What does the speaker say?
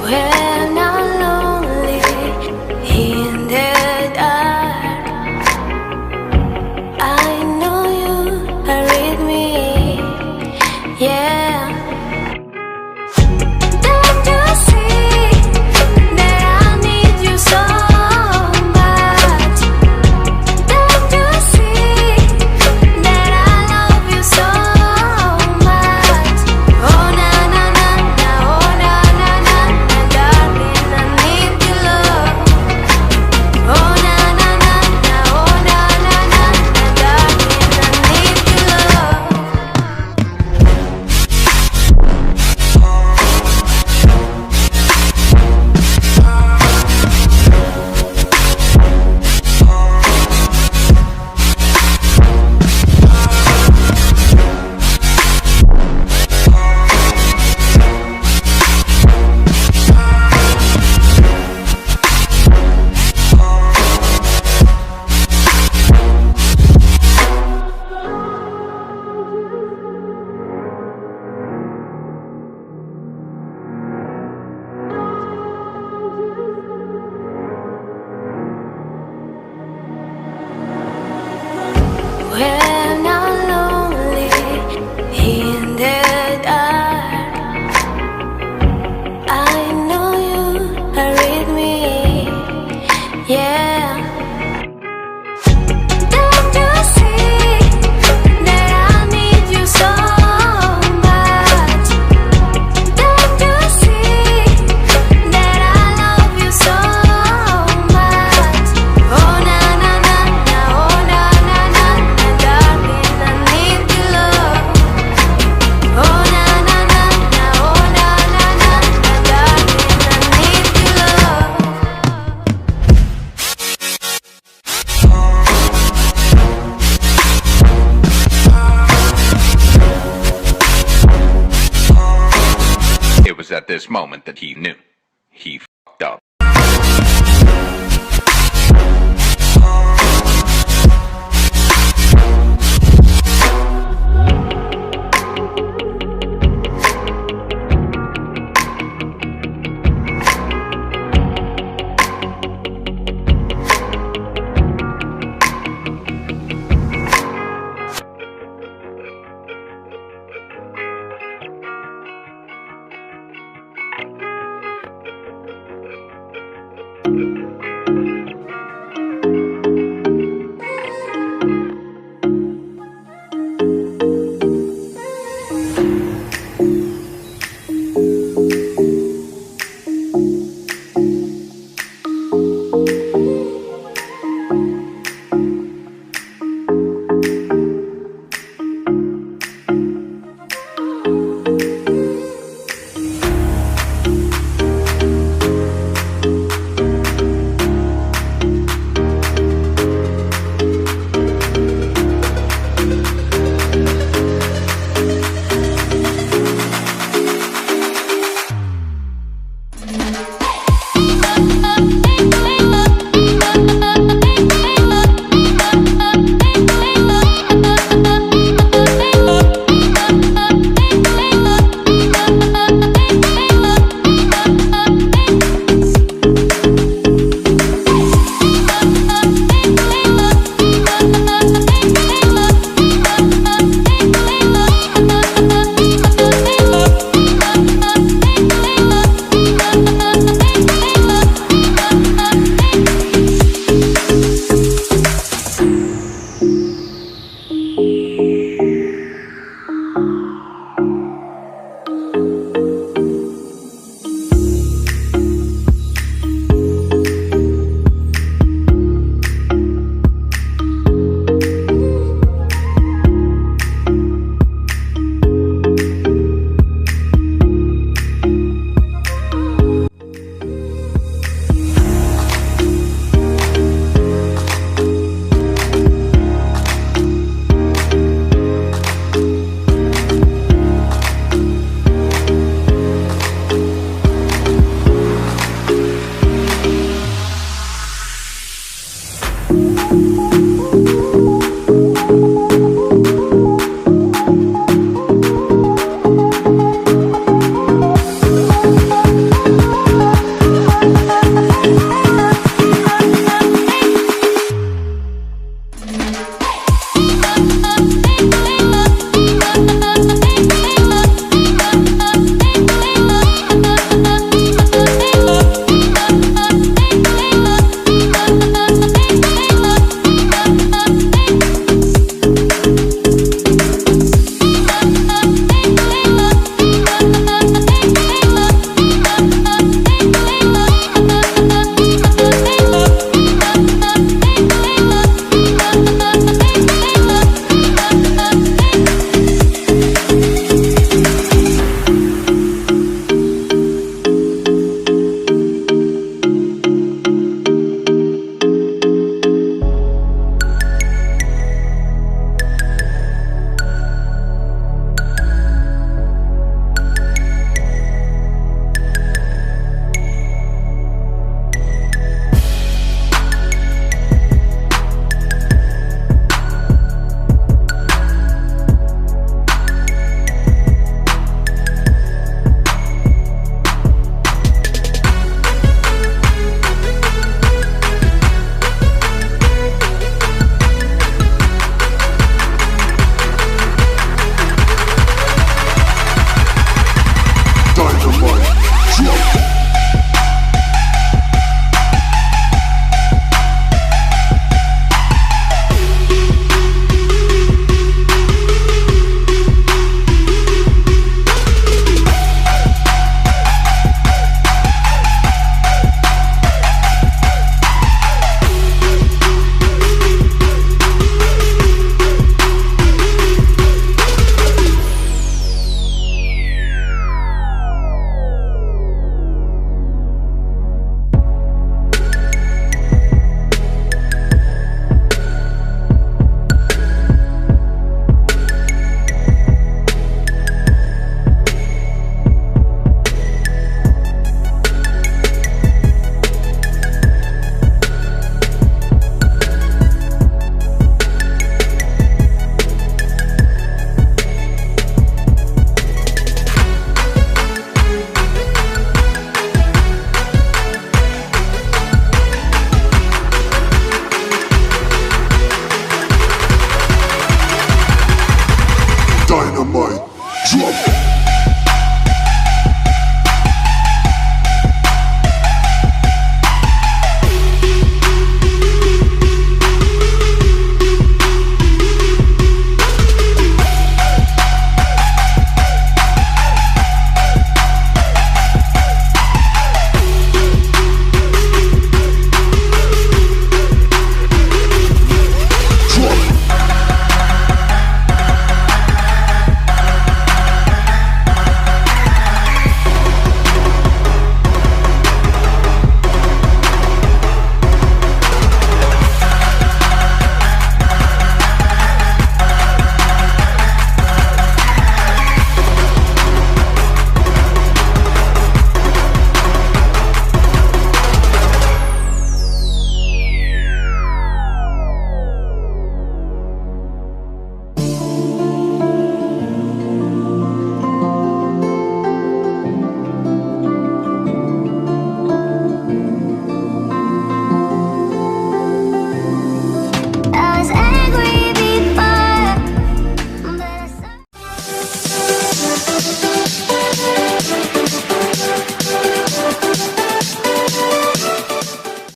When I'm lonely in the dark, I know you are with me, yeah. Don't you see that I need you so much? Don't you see that I love you so much? Oh na na na na, oh na na na na, darling, I need your love. Oh na na na na, oh na na na na, darling, I need your love. When I'm lonely in the dark, I know you are with me, yeah. Don't you see that I need you so much? Don't you see that I love you so much? Oh na na na na, oh na na na na, darling, I need your love. Oh na na na na, oh na na na na, darling, I need your love. It was at this moment that he knew. He fucked up.